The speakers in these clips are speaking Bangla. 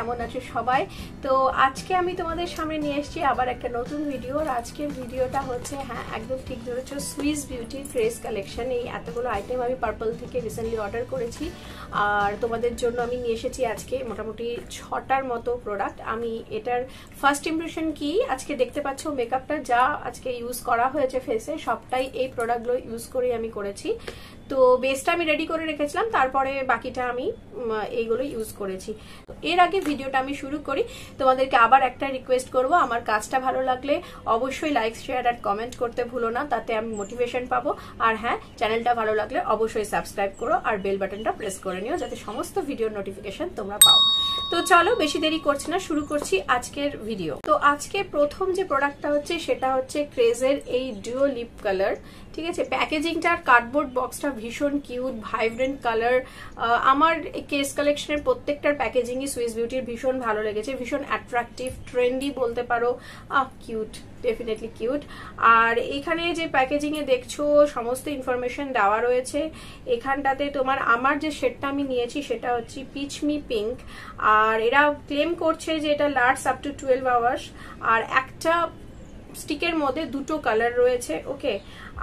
কেমন আছো সবাই? তো আজকে আমি তোমাদের সামনে নিয়ে এসেছি আবার একটা নতুন ভিডিও। আর আজকের ভিডিওটা হচ্ছে, হ্যাঁ একদম ঠিক ধরেছো, সুইস বিউটি ফেস কালেকশন। এই এতগুলো আইটেম আমি পার্পল থেকে রিসেন্টলি অর্ডার করেছি, আর তোমাদের জন্য আমি নিয়ে এসেছি আজকে মোটামুটি 6টার মতো প্রোডাক্ট। আমি এটার ফার্স্ট ইমপ্রেশন কি আজকে দেখতে পাচ্ছ, মেকআপটা যা আজকে ইউজ করা হয়েছে ফেসে সবটাই এই প্রোডাক্টগুলো ইউজ করে আমি করেছি। তো বেসটা আমি রেডি করে রেখেছিলাম, তারপরে বাকিটা আমি এইগুলো ইউজ করেছি। এর আগে ভিডিওটা আমি শুরু করি, তোমাদেরকে আবার একটা রিকোয়েস্ট করব, আমার কাজটা ভালো লাগলে অবশ্যই লাইক শেয়ার আর কমেন্ট করতে ভুলো না, তাতে আমি মোটিভেশন পাবো। আর হ্যাঁ, চ্যানেলটা ভালো লাগলে অবশ্যই সাবস্ক্রাইব করো আর বেল বাটনটা প্রেস করে নিও, যাতে সমস্ত ভিডিওর নোটিফিকেশন তোমরা পাও। তো চলো বেশি দেরি করছি না, শুরু করছি আজকের ভিডিও। তো আজকে প্রথম যে প্রোডাক্টটা হচ্ছে সেটা হচ্ছে ক্রেজের এই ডুও লিপ কালার। ঠিক আছে, প্যাকেজিংটার কার্ডবোর্ড বক্সটা ভীষণ কিউট, ভাইব্রেন্ট কালার। আমার কেস কালেকশনের প্রত্যেকটার প্যাকেজিংই সুইস বিউটির ভীষণ ভালো লেগেছে, ভীষণ অ্যাট্রাকটিভ, ট্রেন্ডি বলতে পারো, কিউট, ডেফিনেটলি কিউট। আর এখানে যে প্যাকেজিংয়ে দেখছো সমস্ত ইনফরমেশন দেওয়া রয়েছে। এখানটাতে তোমার আমার যে শেডটা আমি নিয়েছি সেটা হচ্ছে পিচ মি পিঙ্ক, আর এরা ক্লেম করছে যে এটা লাস্টস আপ টু 12 আওয়ার্স। আর একটা স্টিকের মধ্যে দুটো কালার রয়েছে, ওকে।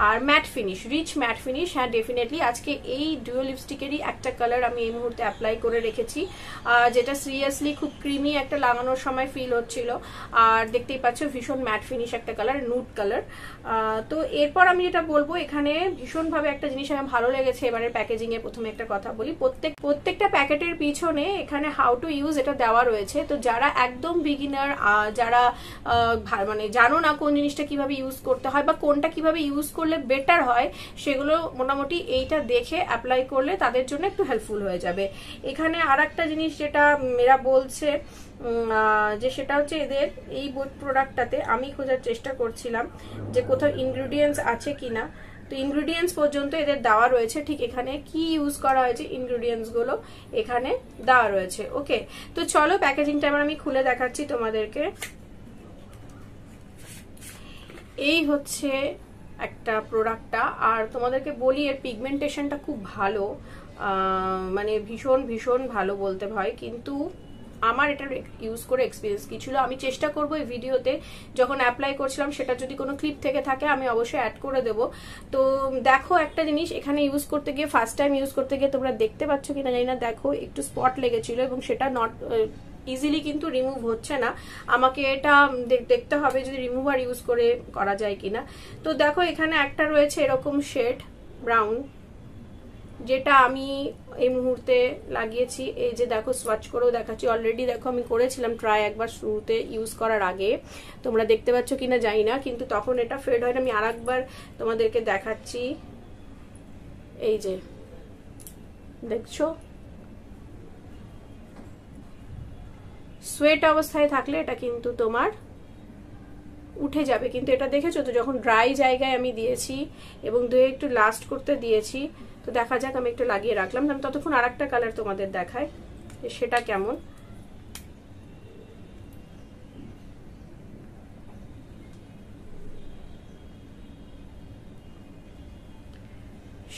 আর matte finish, rich matte finish. হ্যাঁ ডেফিনেটলি আজকে এই ডুও লিপস্টিকেরই একটা কালার আমি এই মুহূর্তে অ্যাপ্লাই করে রেখেছি, যেটা সিরিয়াসলি খুব ক্রিমি একটা লাগানোর সময় ফিল হচ্ছিল। আর দেখতেই পাচ্ছ ভীষণ ম্যাট ফিনিশ একটা কালার, নুড কালার। তো এরপর আমি যেটা বলবো, এখানে ভীষণভাবে একটা জিনিস আমার ভালো লেগেছে এবারে প্যাকেজিং এ। প্রথমে একটা কথা বলি, প্রত্যেকটা প্যাকেটের পিছনে এখানে হাউ টু ইউজ এটা দেওয়া রয়েছে। তো যারা একদম বিগিনার, যারা মানে জানো না কোন জিনিসটা কিভাবে ইউজ করতে হয় বা কোনটা কিভাবে ইউজ করলে বেটার হয়, সেগুলো মোটামুটি এইটা দেখে অ্যাপ্লাই করলে তাদের জন্য একটু হেল্পফুল হয়ে যাবে। এখানে আর একটা জিনিস যেটা এরা বলছে যে সেটা হচ্ছে এদের এই প্রোডাক্টটাতে আমি খোঁজার চেষ্টা করছিলাম যে কোথাও ইনগ্রিডিয়েন্টস আছে কিনা। তো ইনগ্রিডিয়েন্টস পর্যন্ত এদের দেওয়া রয়েছে, ঠিক এখানে কি ইউজ করা হয়েছে ইনগ্রিডিয়েন্টস গুলো এখানে দেওয়া রয়েছে, ওকে। তো চলো প্যাকেজিংটা এবার আমি খুলে দেখাচ্ছি তোমাদেরকে। এই হচ্ছে একটা প্রোডাক্টটা, আর তোমাদেরকে বলি এর পিগমেন্টেশনটা খুব ভালো, মানে ভীষণ ভীষণ ভালো বলতে হয়। কিন্তু আমার এটা ইউজ করে এক্সপিরিয়েন্স কি ছিল আমি চেষ্টা করবো এই ভিডিওতে যখন অ্যাপ্লাই করছিলাম সেটা যদি কোনো ক্লিপ থেকে থাকে আমি অবশ্যই অ্যাড করে দেবো। তো দেখো একটা জিনিস, এখানে ইউজ করতে গিয়ে ফার্স্ট টাইম ইউজ করতে গিয়ে তোমরা দেখতে পাচ্ছ কিনা জানি না, দেখো একটু স্পট লেগেছিল এবং সেটা নট ইজিলি কিন্তু রিমুভ হচ্ছে না। আমাকে এটা দেখতে হবে যদি রিমুভার ইউজ করে করা যায় কিনা। তো দেখো এখানে একটা রয়েছে এরকম শেড ব্রাউন, যেটা আমি এই মুহূর্তে লাগিয়েছি। এই যে দেখো সোয়াচ করেও দেখাচ্ছি, অলরেডি দেখো আমি করেছিলাম ট্রাই একবার শুরুতে ইউজ করার আগে, তোমরা দেখতে পাচ্ছ কিনা জানি না, কিন্তু তখন এটা ফেড হয় না। আমি আরেকবার তোমাদেরকে দেখাচ্ছি, এই যে দেখছো, সোয়েট অবস্থায় থাকলে এটা কিন্তু তোমার উঠে যাবে, কিন্তু এটা দেখেছো তো যখন ড্রাই জায়গায় আমি দিয়েছি এবং ধুয়ে একটু লাস্ট করতে দিয়েছি। তো দেখা যাক, আমি একটু লাগিয়ে রাখলাম, আমি ততক্ষণ আর একটা কালার তোমাদের দেখাই সেটা কেমন।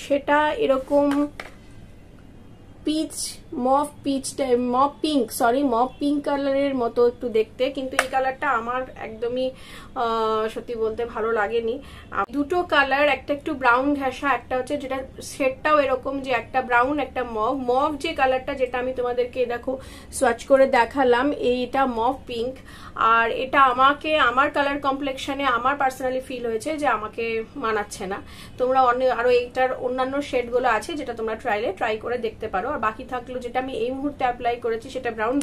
সেটা এরকম পিচ মফ পিঙ্ক কালারের মতো একটু দেখতে, কিন্তু এই কালারটা আমার একদমই সত্যি বলতে ভালো লাগেনি। দুটো কালার, একটা একটু ব্রাউন ঘেঁষা, একটা হচ্ছে যেটা শেডটাও এরকম যে একটা ব্রাউন একটা মভ যে কালারটা যেটা আমি তোমাদেরকে দেখো সোয়াচ করে দেখালাম, এইটা মভ পিঙ্ক। আর এটা আমাকে আমার কালার কমপ্লেকশনে আমার পার্সোনালি ফিল হয়েছে যে আমাকে মানাচ্ছে না। তোমরা আরো এইটার অন্যান্য শেডগুলো আছে যেটা তোমরা ট্রাই করে দেখতে পারো। আর বাকি থাকলো যেটা আমি এই মুহূর্তে অ্যাপ্লাই করেছি সেটা ব্রাউন,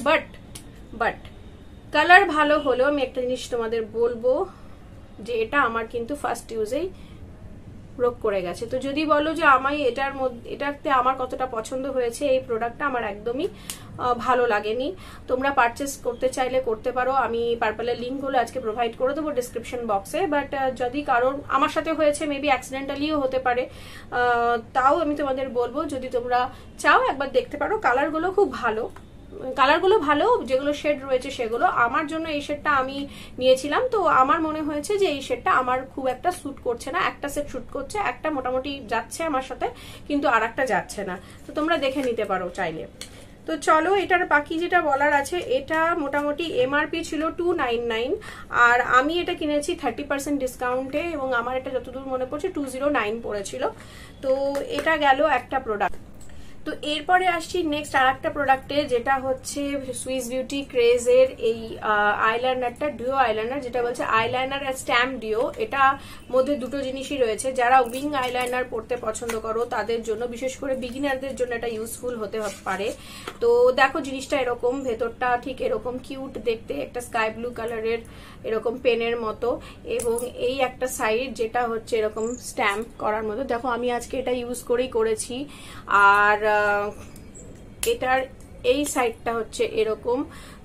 বাট কালার ভালো হলেও আমি একটা জিনিস তোমাদের বলবো যে এটা আমার কিন্তু ফার্স্ট ইউজেই রোগ করে গেছে। তো যদি বলো যে আমি এটাতে আমার কতটা পছন্দ হয়েছে এই প্রোডাক্টটা, আমার একদমই ভালো লাগেনি। তোমরা পারচেস করতে চাইলে করতে পারো, আমি পার্পলের লিঙ্কগুলো আজকে প্রোভাইড করে দেবো ডিসক্রিপশন বক্সে। বাট যদি কারোর আমার সাথে হয়েছে, মেবি অ্যাক্সিডেন্টালিও হতে পারে, তাও আমি তোমাদের বলবো যদি তোমরা চাও একবার দেখতে পারো। কালারগুলো খুব ভালো, যেগুলো শেড রয়েছে সেগুলো। আমার জন্য এই শেডটা আমি নিয়েছিলাম, তো আমার মনে হয়েছে যে এই শেডটা আমার খুব একটা স্যুট করছে না। একটা সেট স্যুট করছে, একটা মোটামুটি যাচ্ছে আমার সাথে, কিন্তু আর একটা যাচ্ছে না। তো তোমরা দেখে নিতে পারো চাইলে। তো চলো এটার বাকি যেটা বলার আছে, এটা মোটামুটি এমআরপি ছিল 299 আর আমি এটা কিনেছি 30% ডিসকাউন্টে এবং আমার এটা যতদূর মনে পড়ছে 209 পড়েছিল। তো এটা গেল একটা প্রোডাক্ট। তো এরপরে আসছি নেক্সট আর একটা প্রোডাক্টে, যেটা হচ্ছে সুইস বিউটি ক্রেজের এই আইলাইনারটা, ডিও আইলাইনার, যেটা বলছে আইলাইনার আর স্ট্যাম্প ডিও। এটা মধ্যে দুটো জিনিসই রয়েছে। যারা উইং আইলাইনার পড়তে পছন্দ করো তাদের জন্য, বিশেষ করে বিগিনারদের জন্য এটা ইউজফুল হতে পারে। তো দেখো জিনিসটা এরকম, ভেতরটা ঠিক এরকম কিউট দেখতে, একটা স্কাই ব্লু কালারের এরকম পেনের মতো, এবং এই একটা সাইড যেটা হচ্ছে এরকম স্ট্যাম্প করার মতো। দেখো আমি আজকে এটা ইউজ করেছি। আর এটার এই সাইডটা হচ্ছে এরকম।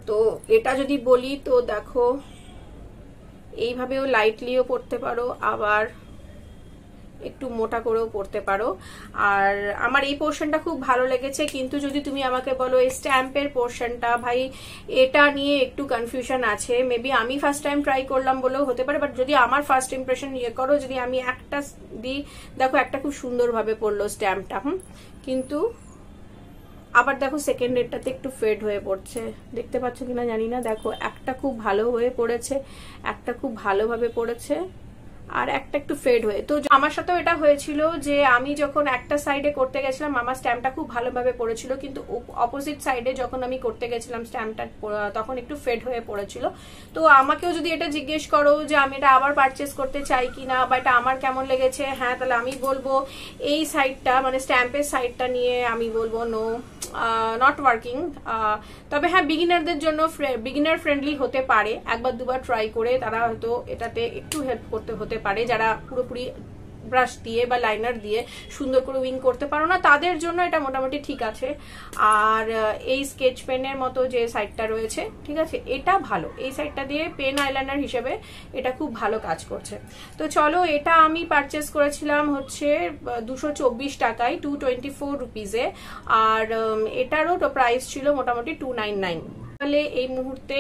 তো এটা যদি বলি তো দেখো এইভাবেও লাইটলিও পড়তে পারো, আবার একটু মোটা করেও পড়তে পারো। আর আমার এই পোর্শনটা খুব ভালো লেগেছে, কিন্তু যদি তুমি আমাকে বলো এই স্ট্যাম্পের পোর্শনটা, ভাই এটা নিয়ে একটু কনফিউশন আছে। মেবি আমি ফার্স্ট টাইম ট্রাই করলাম বলেও হতে পারে, বাট যদি আমার ফার্স্ট ইমপ্রেশন করো, যদি আমি একটা দিই, দেখো একটা খুব সুন্দরভাবে পড়লো স্ট্যাম্পটা, কিন্তু আবার দেখো সেকেন্ড এরটাতে একটু ফেড হয়ে পড়ছে, দেখতে পাচ্ছ কিনা জানি না। দেখো একটা খুব ভালো হয়ে পড়েছে, একটা খুব ভালোভাবে পড়েছে, আর একটা একটু ফেড হয়ে। তো আমার সাথেও এটা হয়েছিল যে আমি যখন একটা সাইডে করতে গেছিলাম আমার স্ট্যাম্পটা খুব ভালোভাবে পড়েছিল, কিন্তু অপোজিট সাইডে যখন আমি করতে গেছিলাম স্ট্যাম্পটা তখন একটু ফেড হয়ে পড়েছিল। তো আমাকেও যদি এটা জিজ্ঞেস করো যে আমি এটা আবার পারচেস করতে চাই কিনা বা এটা আমার কেমন লেগেছে, হ্যাঁ, তাহলে আমি বলবো এই সাইডটা মানে স্ট্যাম্পের সাইডটা নিয়ে আমি বলবো নো, নট ওয়ার্কিং। তবে হ্যাঁ, বিগিনারদের জন্য বিগিনার ফ্রেন্ডলি হতে পারে, একবার দুবার ট্রাই করে তারা হয়তো এটাতে একটু হেল্প করতে হতে পারে। যারা পুরোপুরি ব্রাশ দিয়ে বা লাইনার দিয়ে সুন্দর করে উইং করতে পারো না, তাদের জন্য এটা মোটামুটি ঠিক আছে। আর এই স্কেচ পেনের মতো যে সাইডটা রয়েছে, ঠিক আছে, এটা ভালো। এই সাইডটা দিয়ে পেন আইলাইনার হিসেবে এটা খুব ভালো কাজ করছে। তো চলো, এটা আমি পারচেস করেছিলাম হচ্ছে 224 টাকায়, 224 রুপিজে। আর এটারও প্রাইস ছিল মোটামুটি 299। এই মুহূর্তে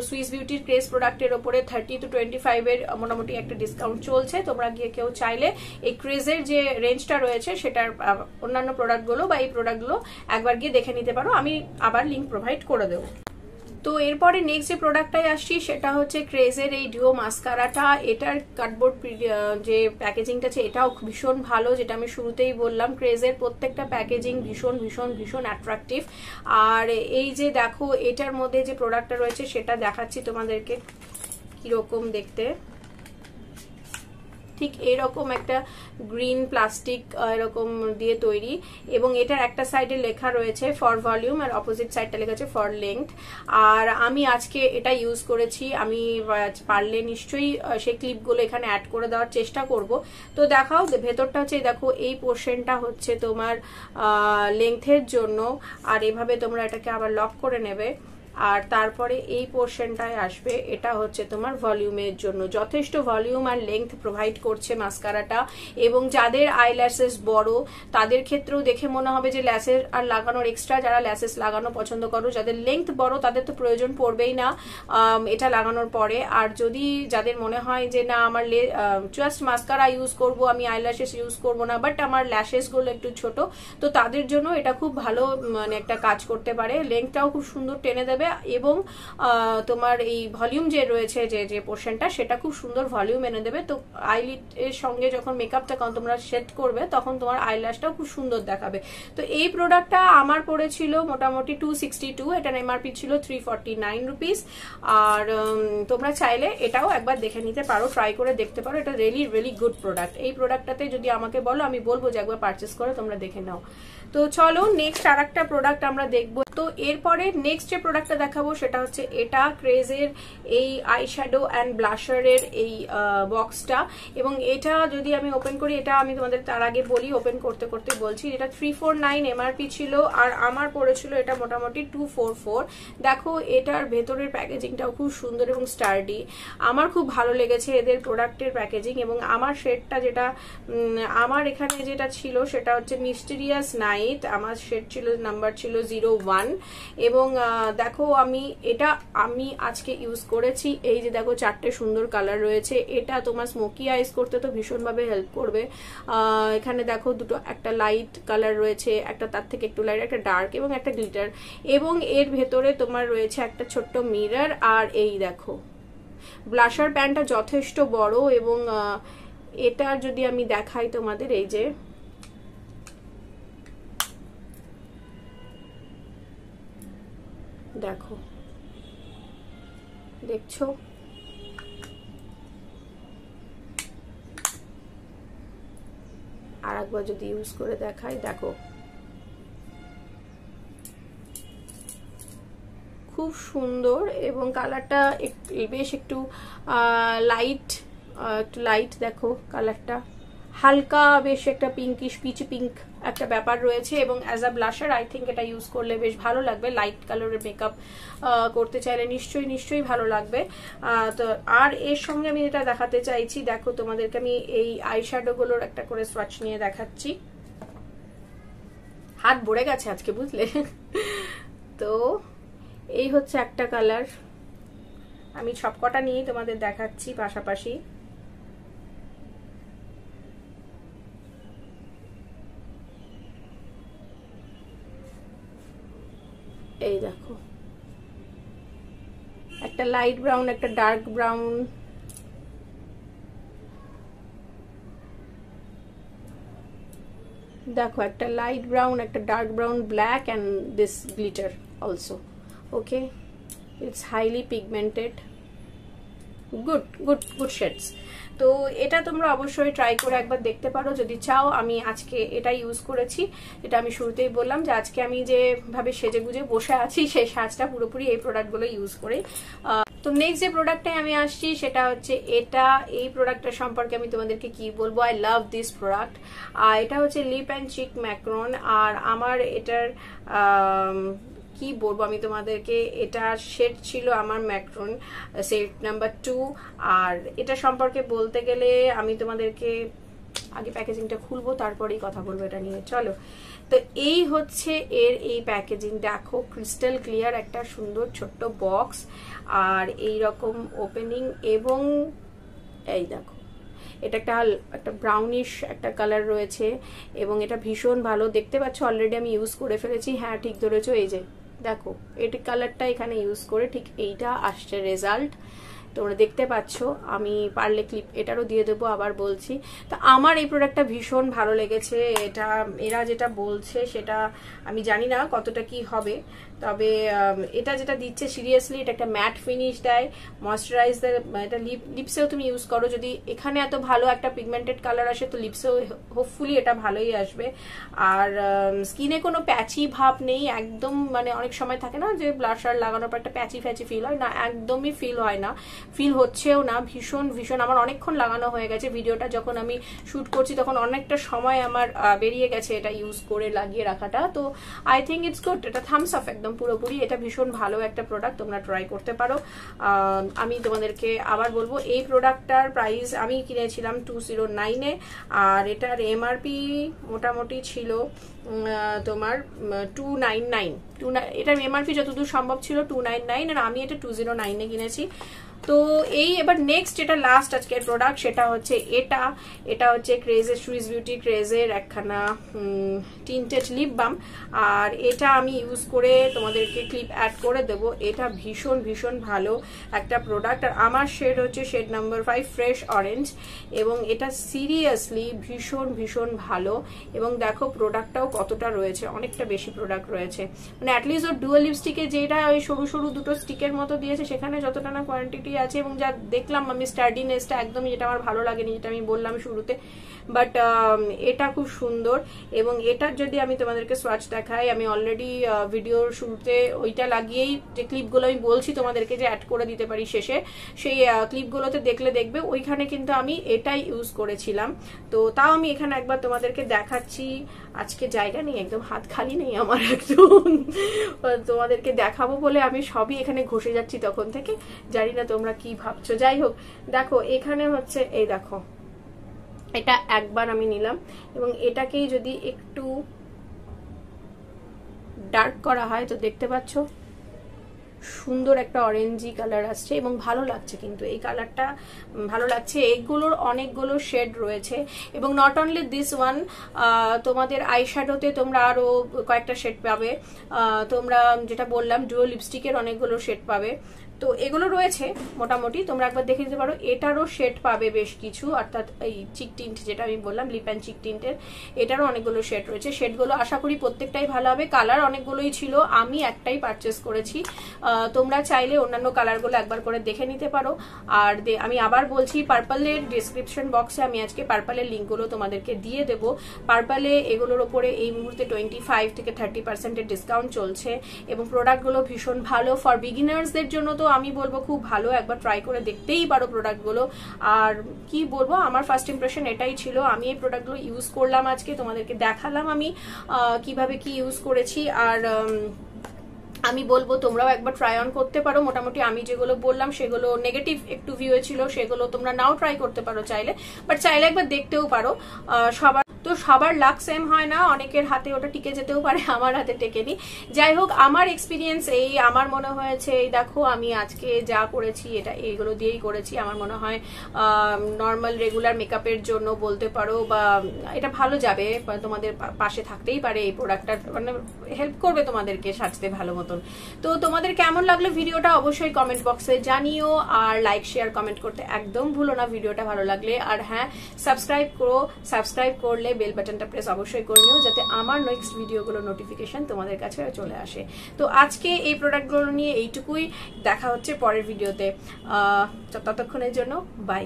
সুইস বিউটির ক্রেজ প্রোডাক্টের ওপরে 30 to 25 এর মোটামুটি একটা ডিসকাউন্ট চলছে। তোমরা গিয়ে কেউ চাইলে এই ক্রেজের যে রেঞ্জটা রয়েছে সেটার অন্যান্য প্রোডাক্টগুলো বা এই প্রোডাক্টগুলো একবার গিয়ে দেখে নিতে পারো, আমি আবার লিঙ্ক প্রোভাইড করে দেবো। তো এরপরে নেক্সট যে প্রোডাক্টটাই আসছি সেটা হচ্ছে ক্রেজের এই ডিও মাস্কারাটা। এটার কার্ডবোর্ড যে প্যাকেজিংটা আছে এটাও ভীষণ ভালো, যেটা আমি শুরুতেই বললাম। ক্রেজের প্রত্যেকটা প্যাকেজিং ভীষণ ভীষণ ভীষণ অ্যাট্রাকটিভ। আর এই যে দেখো এটার মধ্যে যে প্রোডাক্টটা রয়েছে সেটা দেখাচ্ছি তোমাদেরকে কিরকম দেখতে। ঠিক এরকম একটা গ্রিন প্লাস্টিক এরকম দিয়ে তৈরি, এবং এটার একটা সাইডে লেখা রয়েছে ফর ভলিউম আর অপোজিট সাইডটা লেখা আছে ফর লেংথ। আর আমি আজকে এটা ইউজ করেছি, আমি পারলে নিশ্চয়ই সেই ক্লিপগুলো এখানে অ্যাড করে দেওয়ার চেষ্টা করব। তো দেখাও, ভেতরটা হচ্ছে দেখো এই পোর্শনটা হচ্ছে তোমার লেংথের জন্য, আর এভাবে তোমরা এটাকে আবার লক করে নেবে। আর তারপরে এই পোর্শনটায় আসবে, এটা হচ্ছে তোমার ভলিউমের জন্য। যথেষ্ট ভলিউম আর লেংথ প্রোভাইড করছে মাস্কারাটা। এবং যাদের আইল্যাশেস বড় তাদের ক্ষেত্রেও দেখে মনে হবে যে ল্যাশেস আর লাগানোর এক্সট্রা, যারা ল্যাশেস লাগানো পছন্দ করো, যাদের লেংথ বড় তাদের তো প্রয়োজন পড়বেই না এটা লাগানোর পরে। আর যদি যাদের মনে হয় যে না আমার জাস্ট মাস্কারা ইউজ করব, আমি আইল্যাশেস ইউজ করব না, বাট আমার ল্যাশেসগুলো একটু ছোট, তো তাদের জন্য এটা খুব ভালো মানে একটা কাজ করতে পারে। লেংথটাও খুব সুন্দর টেনে দেবে, এবং তোমার এই ভলিউম যে রয়েছে যে পোর্শনটা সেটা খুব সুন্দর ভলিউম এনে দেবে। তো আইলিড এর সঙ্গে যখন মেকআপটা তোমরা সেট করবে তখন তোমার আইল্যাশটাও খুব সুন্দর দেখাবে। তো এই প্রোডাক্টটা আমার পড়েছিল মোটামুটি 262, এটার এমআরপি ছিল 349 রুপিস। আর তোমরা চাইলে এটাও একবার দেখে নিতে পারো, ট্রাই করে দেখতে পারো। এটা রিয়েলি রিয়েলি গুড প্রোডাক্ট। এই প্রোডাক্টটাতে যদি আমাকে বলো, আমি বলবো যে একবার পারচেস করে তোমরা দেখে নাও। তো চলো নেক্সট আর একটা প্রোডাক্ট আমরা দেখবো। তো এরপরে নেক্সট যে প্রোডাক্টটা দেখাবো সেটা হচ্ছে এটা ক্রেজের এই আইশ্যাডো অ্যান্ড ব্লাশারের এই বক্সটা। এবং এটা যদি আমি ওপেন করি, এটা আমি তোমাদের তার আগে বলি, ওপেন করতে করতে বলছি, এটা 349 এমআরপি ছিল, আর আমার পড়েছিল এটা মোটামুটি 244। দেখো এটার ভেতরের প্যাকেজিংটাও খুব সুন্দর এবং স্টার্ডি। আমার খুব ভালো লেগেছে এদের প্রোডাক্টের প্যাকেজিং। এবং আমার শেডটা যেটা আমার এখানে যেটা ছিল সেটা হচ্ছে মিস্টেরিয়াস নাইট, আমার শেড ছিল নাম্বার ছিল 01। এবং দেখো দেখো আমি আজকে ইউজ করেছি। এই যে দেখো 4টে সুন্দর কালার রয়েছে। এটা তোমার স্মোকি আইস করতে তো ভীষণভাবে হেল্প করবে। এখানে দেখো দুটো, একটা লাইট কালার রয়েছে, একটা তার থেকে একটু লাইট, একটা ডার্ক এবং একটা গ্লিটার, এবং এর ভেতরে তোমার রয়েছে একটা ছোট্ট মিরর। আর এই দেখো ব্লাশার প্যানটা যথেষ্ট বড়, এবং এটার যদি আমি দেখাই তোমাদের, এই যে দেখো, দেখছো আর একবার যদি ইউজ করে দেখাই, দেখো খুব সুন্দর, এবং কালারটা বেশ একটু লাইট দেখো কালারটা হালকা বেশ একটা পিঙ্কিশ পিচ পিঙ্ক একটা ব্যাপার রয়েছে। এবং as a blusher I think এটা ইউজ করলে বেশ ভালো লাগবে। লাইট কালারের মেকআপ করতে চাইলে নিশ্চয়ই ভালো লাগবে। তো আর এর সঙ্গে আমি যেটা দেখাতে চাইছি, দেখো তোমাদেরকে আমি এই আইশ্যাডো গুলোর একটা করে সোয়াচ নিয়ে দেখাচ্ছি। হাত ভরে গেছে আজকে, বুঝলে। তো এই হচ্ছে একটা কালার, আমি সবকটা নিয়েই তোমাদের দেখাচ্ছি পাশাপাশি। এই দেখো একটা লাইট ব্রাউন, একটা ডার্ক ব্রাউন, দেখো একটা লাইট ব্রাউন, একটা dark brown, black, and this glitter also. Okay, it's highly pigmented, good shades. তো এটা তোমরা অবশ্যই ট্রাই করে একবার দেখতে পারো যদি চাও। আমি আজকে এটা ইউজ করেছি, এটা আমি শুরুতেই বললাম যে আজকে আমি যেভাবে সেজে গুজে বসে আছি সেই সাজটা পুরোপুরি এই প্রোডাক্টগুলো ইউজ করে। তো নেক্সট যে প্রোডাক্টে আমি আসছি সেটা হচ্ছে এটা। এই প্রোডাক্টটা সম্পর্কে আমি তোমাদেরকে কি বলবো, আই লাভ দিস প্রোডাক্ট। এটা হচ্ছে লিপ অ্যান্ড চিক ম্যাক্রন। আর আমার এটার কি বলবো আমি তোমাদেরকে, এটা শেড ছিল আমার ম্যাক্রন শেড নাম্বার 2। আর এটা সম্পর্কে বলতে গেলে আমি তোমাদেরকে আগে প্যাকেজিংটা খুলবো, তারপরেই কথা বলবো এটা নিয়ে। চলো, তো এই হচ্ছে এর এই প্যাকেজিং, দেখো ক্রিস্টাল ক্লিয়ার একটা সুন্দর ছোট্ট বক্স, আর এই রকম ওপেনিং, এবং এই দেখো এটা একটা ব্রাউনিশ একটা কালার রয়েছে, এবং এটা ভীষণ ভালো। দেখতে পাচ্ছ অলরেডি আমি ইউজ করে ফেলেছি। হ্যাঁ, ঠিক ধরেছো, এই যে দেখো এটা কালারটা এখানে ইউজ করে ঠিক এইটা আসছে রেজাল্ট, তোমরা দেখতে পাচ্ছ। আমি পারলে ক্লিপ এটারও দিয়ে দেবো, আবার বলছি। তো আমার এই প্রোডাক্টটা ভীষণ ভালো লেগেছে। এটা এরা যেটা বলছে সেটা আমি জানি না কতটা কি হবে, তবে এটা যেটা দিচ্ছে সিরিয়াসলি এটা একটা ম্যাট ফিনিশ দেয়, ময়শ্চারাইজ দেয়। এটা লিপসেও তুমি ইউজ করো, যদি এখানে এত ভালো একটা পিগমেন্টেড কালার আসে তো লিপসেও হোপফুলি এটা ভালোই আসবে। আর স্কিনে কোনো প্যাচি ভাব নেই একদম, মানে অনেক সময় থাকে না যে ব্লাশার লাগানোর পর একটা প্যাচি ফিল হয় না, একদমই ফিল হয় না, ফিল হচ্ছেও না। ভীষণ আমার অনেকক্ষণ লাগানো হয়ে গেছে। ভিডিওটা যখন আমি শুট করছি তখন অনেকটা সময় আমার বেরিয়ে গেছে এটা ইউজ করে লাগিয়ে রাখাটা। তো আই থিঙ্ক ইটস গুড, এটা থামস আপ একদম পুরোপুরি। এটা ভীষণ ভালো একটা প্রোডাক্ট, তোমরা ট্রাই করতে পারো। আমি তোমাদেরকে আবার বলবো এই প্রোডাক্টটার প্রাইস আমি কিনেছিলাম 209-এ, আর এটার এমআরপি মোটামুটি ছিল তোমার 299। এটার এমআরপি যতদূর সম্ভব ছিল 299, আর আমি এটা 209-এ কিনেছি। তো এই এবার নেক্সট যেটা লাস্ট আজকের প্রোডাক্ট সেটা হচ্ছে এটা হচ্ছে ক্রেজের সুইস বিউটি ক্রেজের একখানা টিন্টেড লিপ বাম। আর এটা আমি ইউজ করে তোমাদেরকে ক্লিপ অ্যাড করে দেবো। এটা ভীষণ ভালো একটা প্রোডাক্ট, আর আমার শেড হচ্ছে শেড নাম্বার 5 ফ্রেশ অরেঞ্জ, এবং এটা সিরিয়াসলি ভীষণ ভালো। এবং দেখো প্রোডাক্টটাও কতটা রয়েছে, অনেকটা বেশি প্রোডাক্ট রয়েছে, মানে অ্যাটলিস্ট ওর ডুয়াল লিপস্টিকে যেটা ওই সরু দুটো স্টিকের মতো দিয়েছে সেখানে যতটা না কোয়ান্টিটি আছে, এবং যা দেখলাম আমি স্টার্ডিনেসটা একদমই যেটা আমার ভালো লাগেনি, যেটা আমি বললাম শুরুতে, বাট এটা খুব সুন্দর। এবং এটার যদি আমি তোমাদেরকে সোয়াচ দেখাই, আমি অলরেডি ভিডিওর শুরুতে ওইটা লাগিয়েই যে ক্লিপগুলো আমি বলছি তোমাদেরকে যে অ্যাড করে দিতে পারি শেষে, সেই ক্লিপগুলোতে দেখবে ওইখানে কিন্তু আমি এটাই ইউজ করেছিলাম। তো তাও আমি এখানে একবার তোমাদেরকে দেখাচ্ছি। আজকে জায়গা নেই, একদম হাত খালি নেই আমার একদম, তোমাদেরকে দেখাবো বলে আমি সবই এখানে ঘষে যাচ্ছি তখন থেকে, জানি না তোমরা কি ভাবছো। যাই হোক, দেখো এখানে হচ্ছে এই দেখো এটা একবার আমি নিলাম, এবং এটাকেই যদি একটু ডার্ক করা হয় তো দেখতে পাচ্ছ সুন্দর একটা অরেঞ্জি কালার আসছে এবং ভালো লাগছে, কিন্তু এই কালারটা ভালো লাগছে। এগুলোর অনেকগুলো শেড রয়েছে এবং নট অনলি দিস ওয়ান, তোমাদের আই শ্যাডোতে তোমরা আরো কয়েকটা শেড পাবে। তোমরা যেটা বললাম ডুও লিপস্টিকের অনেকগুলো শেড পাবে। তো এগুলো রয়েছে মোটামুটি, তোমরা একবার দেখে নিতে পারো। এটারও শেড পাবে বেশ কিছু, অর্থাৎ এই চিক টিন্ট যেটা আমি বললাম, লিপ অ্যান্ড চিক টিন্টের, এটারও অনেকগুলো শেড রয়েছে। শেডগুলো আশা করি প্রত্যেকটাই ভালো হবে। কালার অনেকগুলোই ছিল, আমি একটাই পারচেস করেছি। তোমরা চাইলে অন্যান্য কালারগুলো একবার করে দেখে নিতে পারো। আর আমি আবার বলছি, পার্পলের ডিসক্রিপশন বক্সে আমি আজকে পার্পলের লিঙ্কগুলো তোমাদেরকে দিয়ে দেবো। পার্পলে এগুলোর ওপরে এই মুহূর্তে 25 থেকে 30% ডিসকাউন্ট চলছে এবং প্রোডাক্টগুলো ভীষণ ভালো। ফর বিগিনার্সদের জন্য তো আমি বলবো খুব ভালো, একবার ট্রাই করে দেখতেই পারো প্রোডাক্টগুলো। আর কি বলবো, আমার ফার্স্ট ইমপ্রেশন এটাই ছিল। আমি এই প্রোডাক্টগুলো ইউজ করলাম, আজকে তোমাদেরকে দেখালাম আমি কিভাবে কি ইউজ করেছি। আর আমি বলবো তোমরাও একবার ট্রাই অন করতে পারো। মোটামুটি আমি যেগুলো বললাম সেগুলো নেগেটিভ একটু ভিউ ছিল, সেগুলো তোমরা নাও ট্রাই করতে পারো চাইলে, বাট চাইলে একবার দেখতেও পারো। সবার লাক সেম হয় না, অনেকের হাতে ওটা টিকে যেতেও পারে, আমার হাতে টেকেনি। যাই হোক, আমার এক্সপিরিয়েন্স এই, আমার মনে হয়েছে এই দেখো আমি আজকে যা করেছি এটা এইগুলো দিয়েই করেছি। আমার মনে হয় নর্মাল রেগুলার মেকআপের জন্য বলতে পারো, বা এটা ভালো যাবে, তোমাদের পাশে থাকতেই পারে এই প্রোডাক্টটা, মানে হেল্প করবে তোমাদেরকে সাজতে ভালো মতন। তো তোমাদের কেমন লাগলো ভিডিওটা অবশ্যই কমেন্ট বক্সে জানিও, আর লাইক শেয়ার কমেন্ট করতে একদম ভুলো না ভিডিওটা ভালো লাগলে। আর হ্যাঁ, সাবস্ক্রাইব করো, সাবস্ক্রাইব করলে বেল বাটনটা প্রেস অবশ্যই করে নিও, যাতে আমার নেক্সট ভিডিওগুলো নোটিফিকেশন তোমাদের কাছে চলে আসে। তো আজকে এই প্রোডাক্টগুলো নিয়ে এইটুকুই, দেখা হচ্ছে পরের ভিডিওতে। ততক্ষণের জন্য বাই।